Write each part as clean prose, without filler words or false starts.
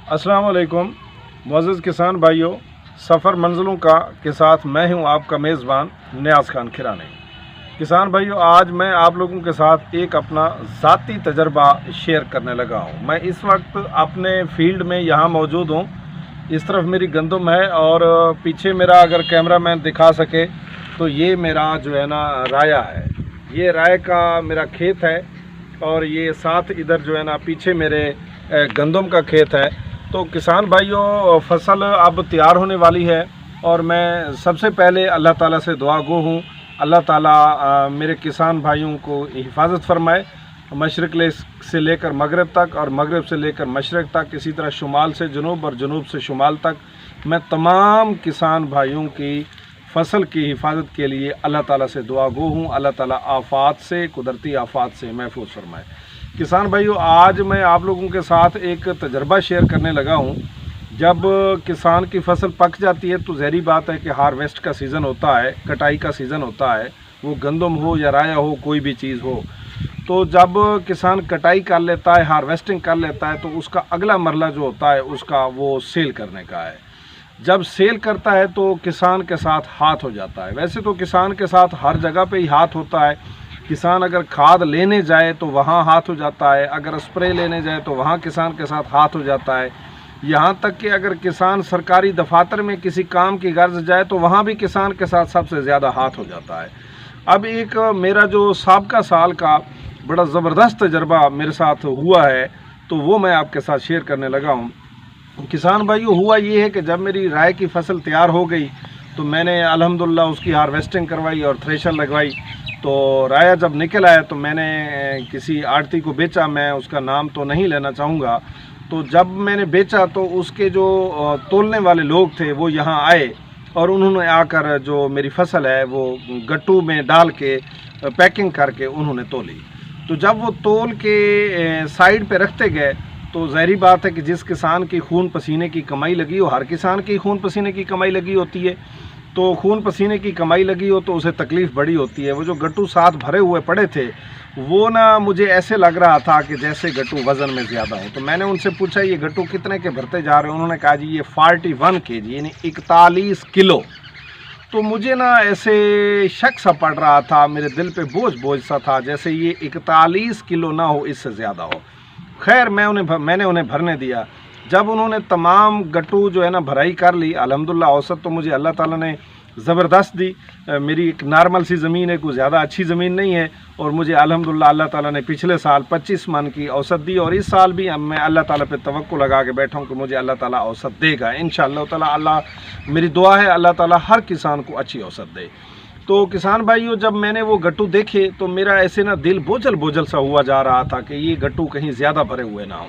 अस्सलाम वालेकुम मुअज़्ज़िज़ किसान भाइयों, सफ़र मंजिलों के साथ मैं हूं आपका मेज़बान नियाज़ खान खिरानी। किसान भाइयों, आज मैं आप लोगों के साथ एक अपना ज़ाती तजर्बा शेयर करने लगा हूं। मैं इस वक्त अपने फील्ड में यहाँ मौजूद हूं। इस तरफ मेरी गंदम है और पीछे मेरा, अगर कैमरा मैन दिखा सके तो ये मेरा जो है ना राया है। ये राय का मेरा खेत है और ये साथ इधर जो है ना पीछे मेरे गंदम का खेत है। तो किसान भाइयों, फसल अब तैयार होने वाली है और मैं सबसे पहले अल्लाह ताला से दुआ गो हूँ, अल्लाह ताला मेरे किसान भाइयों को हिफाजत फरमाए, मशरक़ से लेकर मगरब तक और मगरब से लेकर मशरक़ तक, इसी तरह शुमाल से जनूब और जनूब से शुमाल तक। मैं तमाम किसान भाइयों की फसल की हिफाजत के लिए अल्लाह ताला से दुआ गो हूँ, अल्लाह ताला आफ़ात से, कुदरती आफ़ात से महफूज फरमाए। किसान भाइयों, आज मैं आप लोगों के साथ एक तजर्बा शेयर करने लगा हूँ। जब किसान की फसल पक जाती है तो ज़हरी बात है कि हार्वेस्ट का सीज़न होता है, कटाई का सीज़न होता है, वो गंदम हो या राया हो, कोई भी चीज़ हो। तो जब किसान कटाई कर लेता है, हार्वेस्टिंग कर लेता है, तो उसका अगला मरला जो होता है उसका वो सेल करने का है। जब सेल करता है तो किसान के साथ हाथ हो जाता है। वैसे तो किसान के साथ हर जगह पे ही हाथ होता है। किसान अगर खाद लेने जाए तो वहाँ हाथ हो जाता है, अगर स्प्रे लेने जाए तो वहाँ किसान के साथ हाथ हो जाता है। यहाँ तक कि अगर किसान सरकारी दफातर में किसी काम की गर्ज जाए तो वहाँ भी किसान के साथ सबसे ज़्यादा हाथ हो जाता है। अब एक मेरा जो साबका साल का बड़ा ज़बरदस्त तजर्बा मेरे साथ हुआ है, तो वो मैं आपके साथ शेयर करने लगा हूँ। किसान भाइयों, हुआ ये है कि जब मेरी राय की फसल तैयार हो गई तो मैंने अल्हम्दुलिल्लाह उसकी हार्वेस्टिंग करवाई और थ्रेशर लगवाई। तो राया जब निकल आया तो मैंने किसी आड़ती को बेचा, मैं उसका नाम तो नहीं लेना चाहूँगा। तो जब मैंने बेचा तो उसके जो तोलने वाले लोग थे वो यहाँ आए और उन्होंने आकर जो मेरी फसल है वो गट्टू में डाल के पैकिंग करके उन्होंने तोली। तो जब वो तोल के साइड पे रखते गए तो ज़ाहिर बात है कि जिस किसान की खून पसीने की कमाई लगी हो, हर किसान की खून पसीने की कमाई लगी होती है, तो खून पसीने की कमाई लगी हो तो उसे तकलीफ़ बड़ी होती है। वो जो गट्टू साथ भरे हुए पड़े थे वो ना मुझे ऐसे लग रहा था कि जैसे गट्टू वज़न में ज़्यादा हो। तो मैंने उनसे पूछा, ये गट्टू कितने के भरते जा रहे हो? उन्होंने कहा, जी ये 41 kg यानी 41 किलो। तो मुझे ना ऐसे शक सा पड़ रहा था, मेरे दिल पे बोझ बोझ सा था, जैसे ये 41 किलो ना हो, इससे ज़्यादा हो। खैर मैंने उन्हें भरने दिया। जब उन्होंने तमाम गट्टू जो है ना भराई कर ली, अल्हम्दुलिल्लाह औसत तो मुझे अल्लाह ताला ने ज़बरदस्त दी। मेरी एक नॉर्मल सी ज़मीन है, कोई ज़्यादा अच्छी ज़मीन नहीं है, और मुझे अल्हम्दुलिल्लाह अल्लाह ताला ने पिछले साल 25 मन की औसत दी और इस साल भी अब मैं अल्लाह ताला पे तवक्को लगा के बैठा हूँ कि मुझे अल्लाह ताला औसत देगा इंशाअल्लाह ताला। अल्लाह, मेरी दुआ है अल्लाह ताला हर किसान को अच्छी औसत दे। तो किसान भाइयों, जब मैंने वो गट्टू देखे तो मेरा ऐसे ना दिल बोझल बोझल सा हुआ जा रहा था कि ये गट्टू कहीं ज़्यादा भरे हुए ना हों।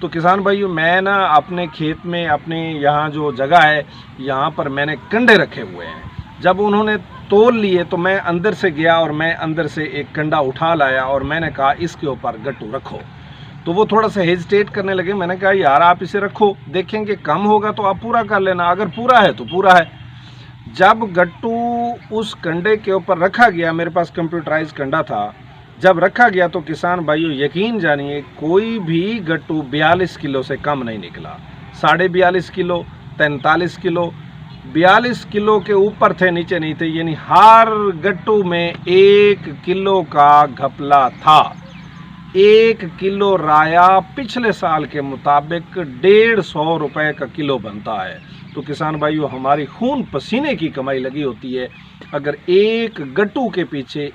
तो किसान भाइयों, मैं ना अपने खेत में, अपने यहाँ जो जगह है यहाँ पर मैंने कंडे रखे हुए हैं। जब उन्होंने तोल लिए तो मैं अंदर से गया और मैं अंदर से एक कंडा उठा लाया और मैंने कहा इसके ऊपर गट्टू रखो। तो वो थोड़ा सा हेजिटेट करने लगे। मैंने कहा, यार आप इसे रखो, देखेंगे कम होगा तो आप पूरा कर लेना, अगर पूरा है तो पूरा है। जब गट्टू उस कंडे के ऊपर रखा गया, मेरे पास कंप्यूटराइज कंडा था, जब रखा गया तो किसान भाइयों यकीन जानिए कोई भी गट्टू 42 किलो से कम नहीं निकला। 42.5 किलो, 43 किलो, 42 किलो के ऊपर थे, नीचे नहीं थे। यानी हर गट्टू में 1 किलो का घपला था। 1 किलो राया पिछले साल के मुताबिक 150 रुपये का किलो बनता है। तो किसान भाइयों, हमारी खून पसीने की कमाई लगी होती है। अगर एक गट्टू के पीछे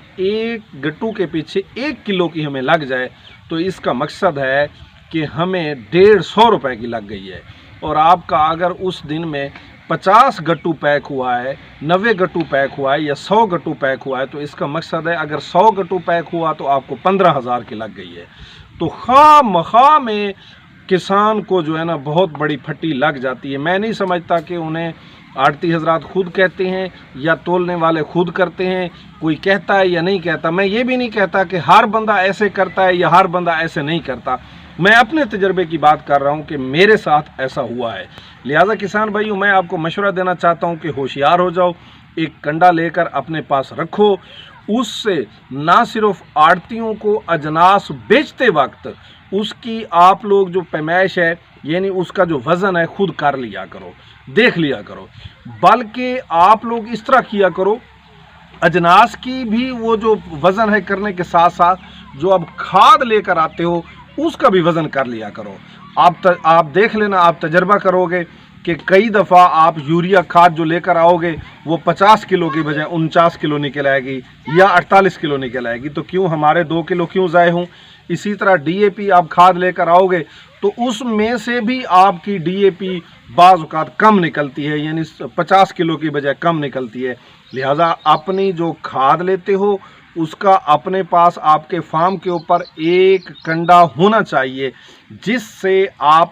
1 किलो की हमें लग जाए तो इसका मकसद है कि हमें 150 रुपये की लग गई है। और आपका अगर उस दिन में 50 गट्टू पैक हुआ है, 90 गट्टू पैक हुआ है या 100 गट्टू पैक हुआ है, तो इसका मकसद है अगर 100 गट्टू पैक हुआ तो आपको 15,000 की लग गई है। तो खामखा में किसान को जो है ना बहुत बड़ी फट्टी लग जाती है। मैं नहीं समझता कि उन्हें आड़ती हजरात खुद कहते हैं या तोलने वाले खुद करते हैं, कोई कहता है या नहीं कहता। मैं ये भी नहीं कहता कि हर बंदा ऐसे करता है या हर बंदा ऐसे नहीं करता। मैं अपने तजर्बे की बात कर रहा हूँ कि मेरे साथ ऐसा हुआ है। लिहाजा किसान भाइयों, मैं आपको मशवरा देना चाहता हूँ कि होशियार हो जाओ, एक कंडा लेकर अपने पास रखो। उससे ना सिर्फ आड़तियों को अजनास बेचते वक्त उसकी आप लोग जो पैमाइश है यानी उसका जो वज़न है खुद कर लिया करो, देख लिया करो। बल्कि आप लोग इस तरह किया करो, अजनास की भी वो जो वज़न है करने के साथ साथ जो अब खाद लेकर आते हो उसका भी वज़न कर लिया करो। आप देख लेना, आप तजर्बा करोगे कि कई दफ़ा आप यूरिया खाद जो लेकर आओगे वो 50 किलो की बजाय 49 किलो निकल आएगी या 48 किलो निकल आएगी। तो क्यों हमारे 2 किलो क्यों ज़ाय हों? इसी तरह डीएपी आप खाद लेकर आओगे तो उसमें से भी आपकी डीएपी बाज़ औक़ात कम निकलती है, यानी 50 किलो की बजाय कम निकलती है। लिहाजा अपनी जो खाद लेते हो उसका अपने पास आपके फार्म के ऊपर एक कंडा होना चाहिए, जिससे आप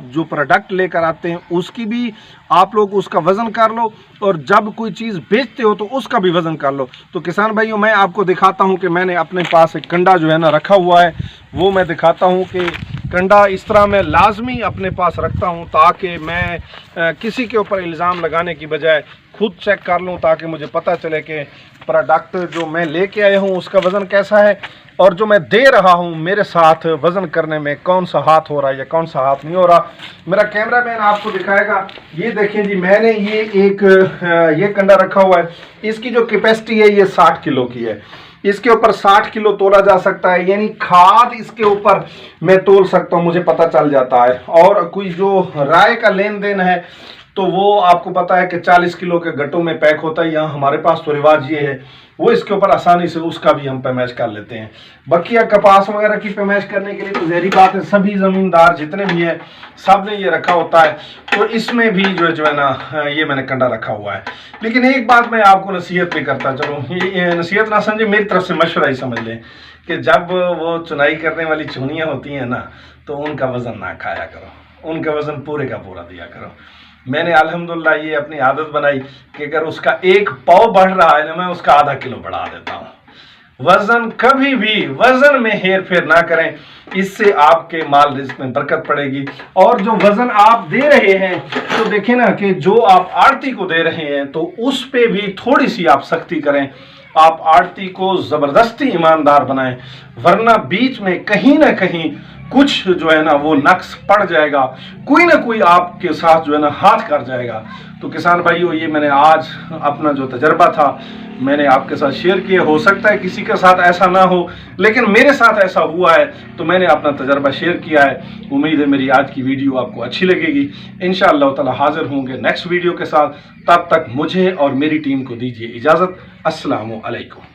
जो प्रोडक्ट लेकर आते हैं उसकी भी आप लोग उसका वज़न कर लो और जब कोई चीज़ बेचते हो तो उसका भी वज़न कर लो। तो किसान भाइयों, मैं आपको दिखाता हूं कि मैंने अपने पास एक कंडा जो है ना रखा हुआ है, वो मैं दिखाता हूं कि कंडा इस तरह मैं लाजमी अपने पास रखता हूं ताकि मैं किसी के ऊपर इल्ज़ाम लगाने की बजाय खुद चेक कर लूं, ताकि मुझे पता चले कि प्रोडक्ट जो मैं लेके आया हूं उसका वज़न कैसा है और जो मैं दे रहा हूं मेरे साथ वज़न करने में कौन सा हाथ हो रहा है या कौन सा हाथ नहीं हो रहा। मेरा कैमरामैन आपको दिखाएगा। ये देखें जी, मैंने ये कंडा रखा हुआ है। इसकी जो कैपेसिटी है ये 60 किलो की है। इसके ऊपर 60 किलो तोला जा सकता है, यानी खाद इसके ऊपर मैं तोल सकता हूँ, मुझे पता चल जाता है। और कोई जो राय का लेन देन है तो वो आपको पता है कि 40 किलो के गट्टों में पैक होता है। यहाँ हमारे पास तो रिवाज ये है, वो इसके ऊपर आसानी से उसका भी हम पैमाइश कर लेते हैं। बकिया कपास वगैरह की पैमाइश करने के लिए तो ज़हरी बात है, सभी ज़मींदार जितने भी हैं सब ने ये रखा होता है। तो इसमें भी जो है ना ये मैंने कंडा रखा हुआ है। लेकिन एक बात मैं आपको नसीहत भी करता चलो, ये नसीहत ना समझे, मेरी तरफ से मशवरा ही समझ लें कि जब वो चुनाई करने वाली चुनियाँ होती हैं ना तो उनका वज़न ना खाया करो, उनका वज़न पूरे का पूरा दिया करो। मैंने अल्हम्दुलिल्लाह ये अपनी आदत बनाई कि अगर उसका 1 पाव बढ़ रहा है ना, मैं उसका आधा किलो बढ़ा देता हूँ। वज़न कभी भी वज़न में हेर फेर ना करें, इससे आपके माल रिज़्क़ में बरकत पड़ेगी। और जो वज़न आप दे रहे हैं तो देखें ना कि जो आप आड़ती को दे रहे हैं तो उस पे भी थोड़ी सी आप सख्ती करें। आप आड़ती को ज़बरदस्ती ईमानदार बनाएं, वरना बीच में कहीं ना कहीं कुछ जो है ना वो नक्स पड़ जाएगा, कोई ना कोई आपके साथ जो है ना हाथ कर जाएगा। तो किसान भाइयों, ये मैंने आज अपना जो तजर्बा था मैंने आपके साथ शेयर किया। हो सकता है किसी के साथ ऐसा ना हो, लेकिन मेरे साथ ऐसा हुआ है तो मैंने अपना तजर्बा शेयर किया है। उम्मीद है मेरी आज की वीडियो आपको अच्छी लगेगी। इंशाअल्लाह ताला हाजिर होंगे नेक्स्ट वीडियो के साथ। तब तक मुझे और मेरी टीम को दीजिए इजाज़त। अस्सलामु अलैकुम।